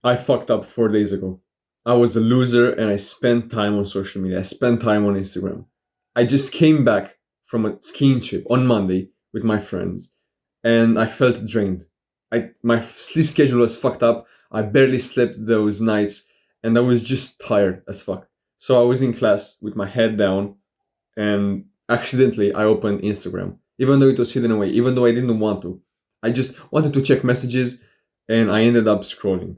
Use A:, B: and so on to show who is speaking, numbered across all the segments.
A: I fucked up 4 days ago. I was a loser and I spent time on social media. I spent time on Instagram. I just came back from a skiing trip on Monday with my friends and I felt drained. My sleep schedule was fucked up. I barely slept those nights and I was just tired as fuck. So I was in class with my head down and accidentally I opened Instagram, even though it was hidden away, even though I didn't want to. I just wanted to check messages and I ended up scrolling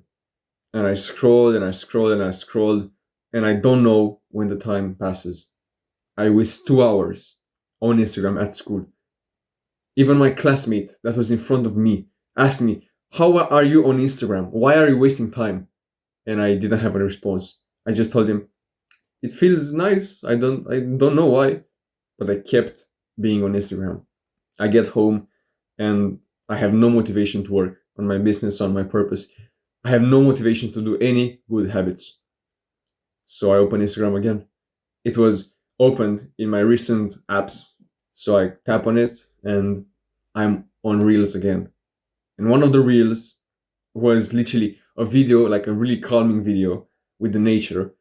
A: and I scrolled and I scrolled and I scrolled, and I don't know when the time passes. I was 2 hours on Instagram at school. Even my classmate that was in front of me asked me, "How are you on Instagram? Why are you wasting time?" And I didn't have a response. I just told him, "It feels nice. I don't know why," but I kept being on Instagram. I get home and I have no motivation to work on my business, on my purpose. I have no motivation to do any good habits. So I open Instagram again. It was opened in my recent apps. So I tap on it and I'm on Reels again. And one of the Reels was literally a video, like a really calming video with the nature,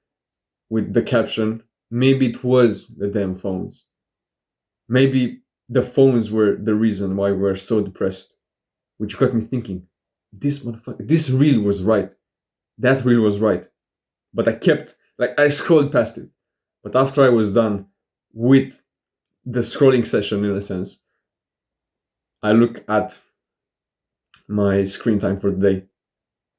A: with the caption, "Maybe it was the damn phones. Maybe the phones were the reason why we're so depressed." Which got me thinking, this motherfucker, this Reel was right. That Reel was right. But I scrolled past it. But after I was done with the scrolling session, in a sense, I look at my screen time for the day.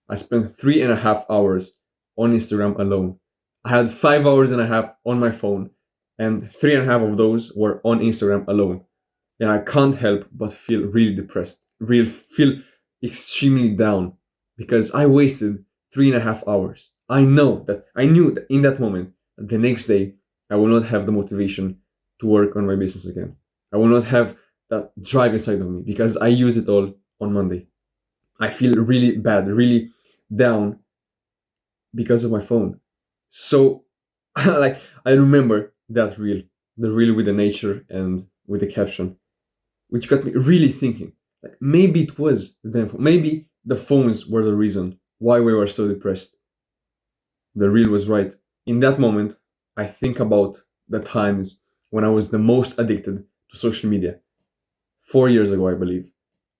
A: I spent 3.5 hours on Instagram alone. I had 5 hours and a half on my phone, and 3.5 of those were on Instagram alone. And I can't help but feel really depressed, feel extremely down because I wasted 3.5 hours. I knew that in that moment, the next day, I will not have the motivation to work on my business again. I will not have that drive inside of me because I use it all on Monday. I feel really bad, really down because of my phone. So, like, I remember that reel, the reel with the nature and with the caption, which got me really thinking. Like, maybe it was the damn phone. Maybe the phones were the reason why we were so depressed. The reel was right. In that moment, I think about the times when I was the most addicted to social media. 4 years ago, I believe,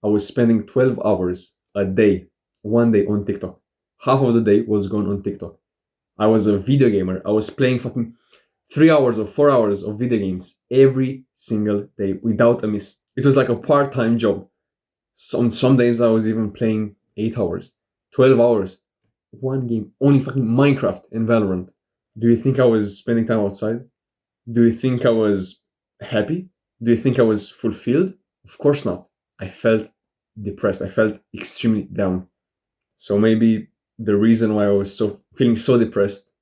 A: I was spending 12 hours a day, one day on TikTok. Half of the day was gone on TikTok. I was a video gamer. I was playing fucking 3 hours or 4 hours of video games every single day without a miss. It was like a part-time job. Some days I was even playing 8 hours, 12 hours, one game, only fucking Minecraft and Valorant. Do you think I was spending time outside? Do you think I was happy? Do you think I was fulfilled? Of course not. I felt depressed. I felt extremely down. So maybe the reason why I was so feeling so depressed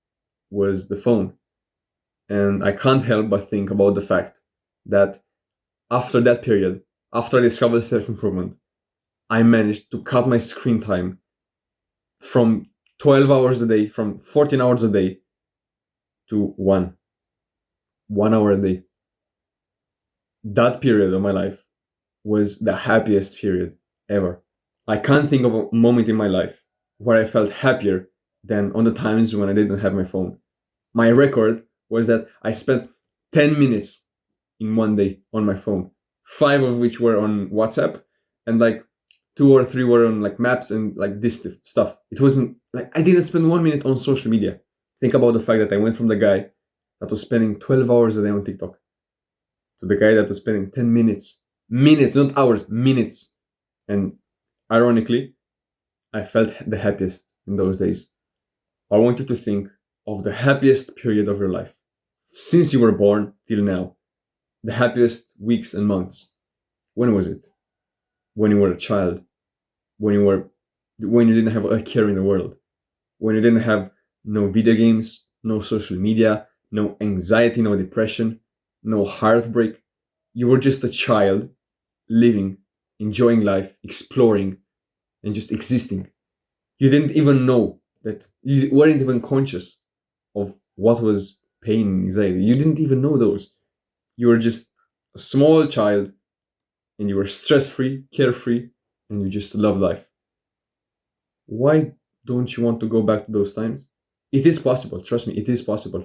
A: was the phone. And I can't help but think about the fact that after that period, after I discovered self improvement, I managed to cut my screen time from 12 hours a day, from 14 hours a day to 1 hour a day. That period of my life was the happiest period ever. I can't think of a moment in my life where I felt happier than on the times when I didn't have my phone. My record was that I spent 10 minutes in one day on my phone, five of which were on WhatsApp, and like two or three were on like maps and like this stuff. It wasn't like I didn't spend 1 minute on social media. Think about the fact that I went from the guy that was spending 12 hours a day on TikTok to the guy that was spending 10 minutes, not hours, minutes. And ironically, I felt the happiest in those days. I want you to think of the happiest period of your life since you were born till now, the happiest weeks and months. When was it? When you were a child, when you didn't have a care in the world, when you didn't have no video games, no social media, no anxiety, no depression, no heartbreak. You were just a child living, enjoying life, exploring, and just existing. You didn't even know that you weren't even conscious of what was pain and anxiety. You didn't even know those. You were just a small child and you were stress free, carefree, and you just loved life. Why don't you want to go back to those times? It is possible. Trust me, it is possible.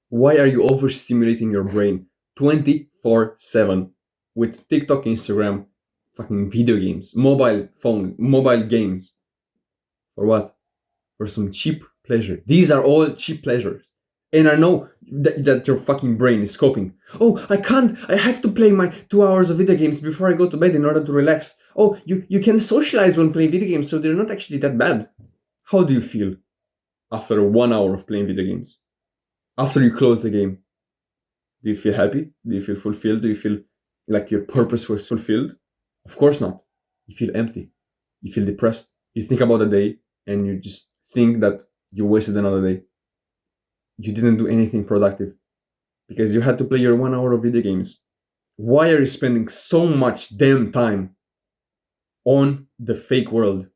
A: Why are you overstimulating your brain 24/7 with TikTok, Instagram, fucking video games, mobile phone, mobile games? For what? For some cheap pleasure. These are all cheap pleasures. And I know that your fucking brain is coping. Oh, I have to play my 2 hours of video games before I go to bed in order to relax. Oh, you can socialize when playing video games, so they're not actually that bad. How do you feel after 1 hour of playing video games? After you close the game, do you feel happy? Do you feel fulfilled? Do you feel like your purpose was fulfilled? Of course not. You feel empty. You feel depressed. You think about the day and you just think that you wasted another day. You didn't do anything productive because you had to play your 1 hour of video games. Why are you spending so much damn time on the fake world?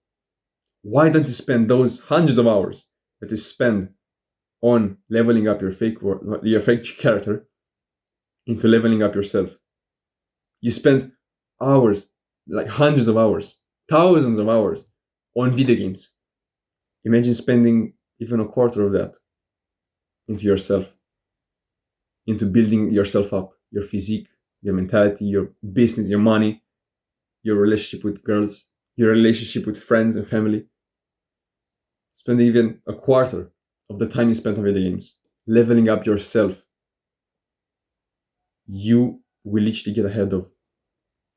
A: Why don't you spend those hundreds of hours that you spend on leveling up your fake character into leveling up yourself? You spend hours, like hundreds of hours, thousands of hours on video games. Imagine spending even a quarter of that into yourself, into building yourself up, your physique, your mentality, your business, your money, your relationship with girls, your relationship with friends and family. Spend even a quarter of the time you spent on video games, leveling up yourself. You will literally get ahead of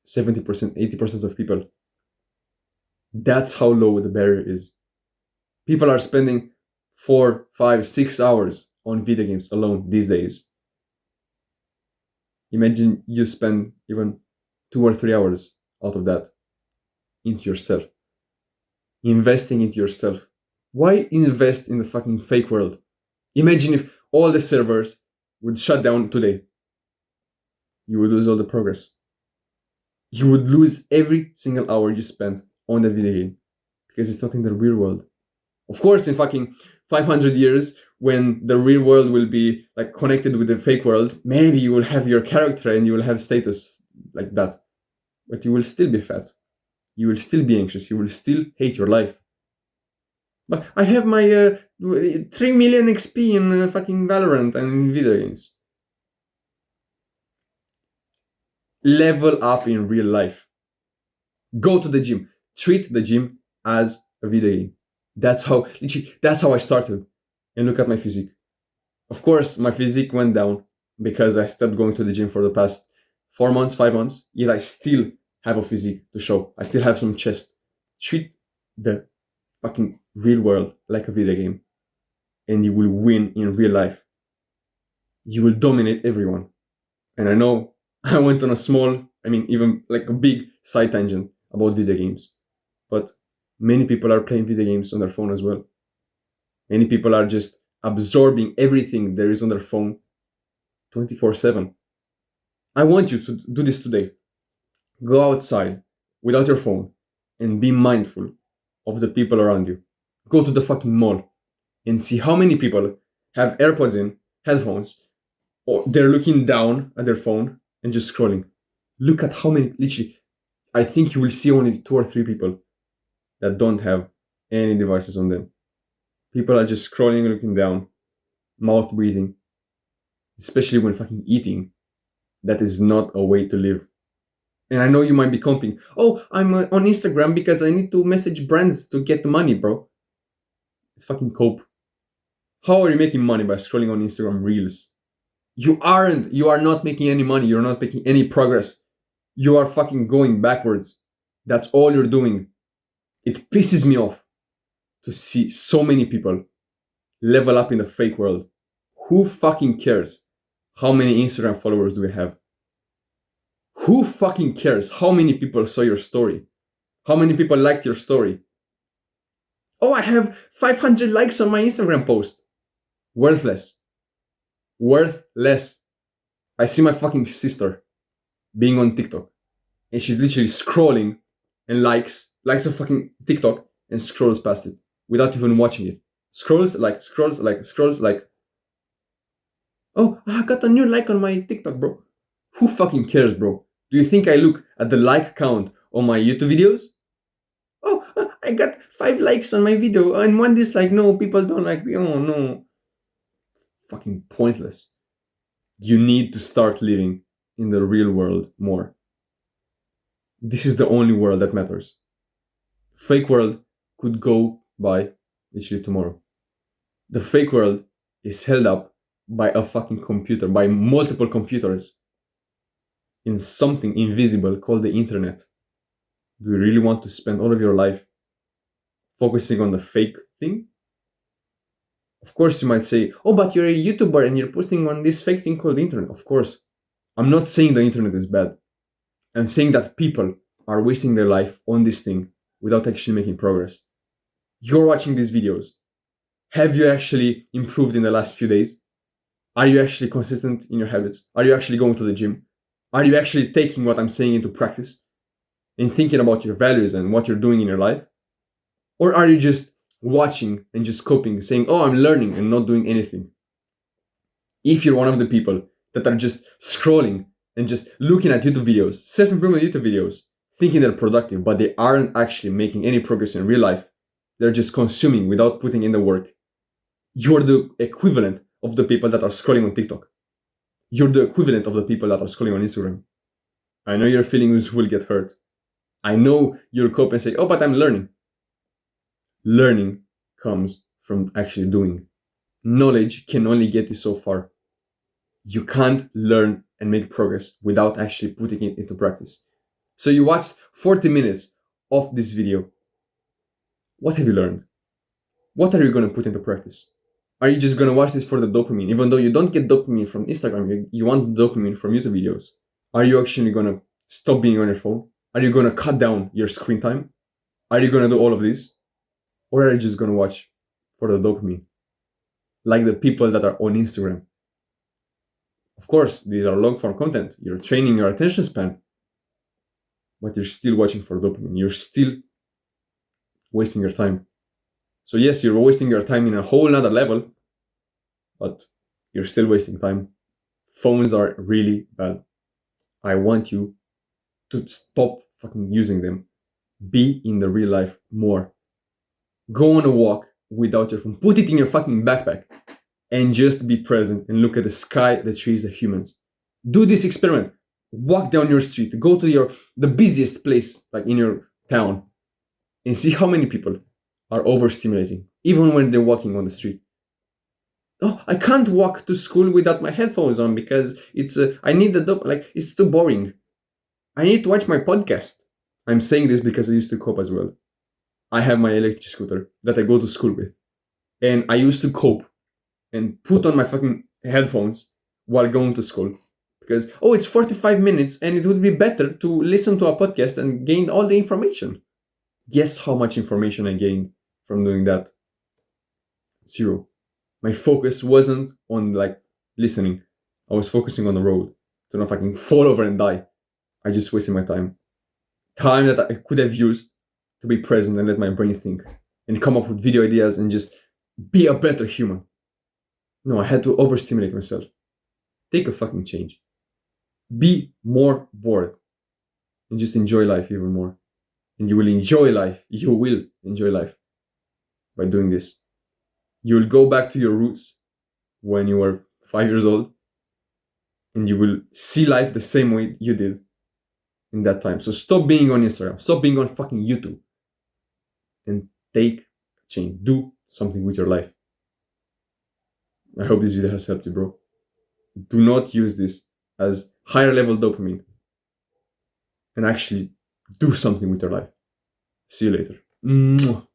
A: 70%, 80% of people. That's how low the barrier is. People are spending 4, 5, 6 hours on video games alone these days. Imagine you spend even 2 or 3 hours out of that into yourself, investing into yourself. Why invest in the fucking fake world? Imagine if all the servers would shut down today. You would lose all the progress. You would lose every single hour you spent on that video game because it's not in the real world. Of course, in fucking 500 years, when the real world will be like connected with the fake world, maybe you will have your character and you will have status like that. But you will still be fat. You will still be anxious. You will still hate your life. But I have my 3 million XP in fucking Valorant and in video games. Level up in real life. Go to the gym. Treat the gym as a video game. That's how I started. And look at my physique. Of course, my physique went down because I stopped going to the gym for the past 4 months, 5 months. Yet I still have a physique to show. I still have some chest. Treat the fucking real world like a video game. And you will win in real life. You will dominate everyone. And I know I went on even like a big side tangent about video games. But many people are playing video games on their phone as well. Many people are just absorbing everything there is on their phone 24/7. I want you to do this today. Go outside without your phone and be mindful of the people around you. Go to the fucking mall and see how many people have AirPods in, headphones, or they're looking down at their phone and just scrolling. Look at how many, literally, I think you will see only 2 or 3 people that don't have any devices on them. People are just scrolling, looking down, mouth breathing, especially when fucking eating. That is not a way to live. And I know you might be comping. Oh, I'm on Instagram because I need to message brands to get the money, bro. It's fucking cope. How are you making money by scrolling on Instagram Reels? You aren't. You are not making any money. You're not making any progress. You are fucking going backwards. That's all you're doing. It pisses me off to see so many people level up in the fake world. Who fucking cares how many Instagram followers do we have? Who fucking cares how many people saw your story? How many people liked your story? Oh, I have 500 likes on my Instagram post. Worthless. Worthless. I see my fucking sister being on TikTok and she's literally scrolling and likes a fucking TikTok and scrolls past it without even watching it. Scrolls like. Oh, I got a new like on my TikTok, bro. Who fucking cares, bro? Do you think I look at the like count on my YouTube videos? Oh, I got 5 likes on my video and 1 dislike. No, people don't like me. Oh no. Fucking pointless. You need to start living in the real world more. This is the only world that matters. Fake world could go by literally tomorrow. The fake world is held up by a fucking computer, by multiple computers, in something invisible called the internet. Do you really want to spend all of your life focusing on the fake thing? Of course, you might say, oh, but you're a YouTuber and you're posting on this fake thing called the internet. Of course. I'm not saying the internet is bad. I'm saying that people are wasting their life on this thing without actually making progress. You're watching these videos. Have you actually improved in the last few days? Are you actually consistent in your habits? Are you actually going to the gym? Are you actually taking what I'm saying into practice and thinking about your values and what you're doing in your life? Or are you just watching and just coping, saying, oh, I'm learning and not doing anything? If you're one of the people that are just scrolling and just looking at YouTube videos, self-improvement YouTube videos, thinking they're productive, but they aren't actually making any progress in real life, they're just consuming without putting in the work, you're the equivalent of the people that are scrolling on TikTok. You're the equivalent of the people that are scrolling on Instagram. I know your feelings will get hurt. I know you'll cope and say, oh, but I'm learning. Learning comes from actually doing. Knowledge can only get you so far. You can't learn and make progress without actually putting it into practice. So you watched 40 minutes of this video. What have you learned? What are you going to put into practice? Are you just going to watch this for the dopamine? Even though you don't get dopamine from Instagram, you want dopamine from YouTube videos. Are you actually going to stop being on your phone? Are you going to cut down your screen time? Are you going to do all of this? Or are you just going to watch for the dopamine? Like the people that are on Instagram. Of course, these are long form content. You're training your attention span. But you're still watching for dopamine. You're still wasting your time. So yes, you're wasting your time in a whole nother level, but you're still wasting time. Phones are really bad. I want you to stop fucking using them. Be in the real life more. Go on a walk without your phone. Put it in your fucking backpack and just be present and look at the sky, the trees, the humans. Do this experiment. Walk down your street. Go to the busiest place, like in your town, and see how many people are overstimulating, even when they're walking on the street. Oh, I can't walk to school without my headphones on because I need it's too boring. I need to watch my podcast. I'm saying this because I used to cope as well. I have my electric scooter that I go to school with. And I used to cope and put on my fucking headphones while going to school. Because, it's 45 minutes and it would be better to listen to a podcast and gain all the information. Guess how much information I gained from doing that? 0. My focus wasn't on listening. I was focusing on the road to not fucking fall over and die. I just wasted my time. Time that I could have used to be present and let my brain think and come up with video ideas and just be a better human. No, I had to overstimulate myself. Take a fucking change. Be more bored and just enjoy life even more. And you will enjoy life. You will enjoy life by doing this. You will go back to your roots when you were 5 years old and you will see life the same way you did in that time. So stop being on Instagram. Stop being on fucking YouTube. And take a change. Do something with your life. I hope this video has helped you, bro. Do not use this as higher level dopamine. And actually do something with your life. See you later. Mwah.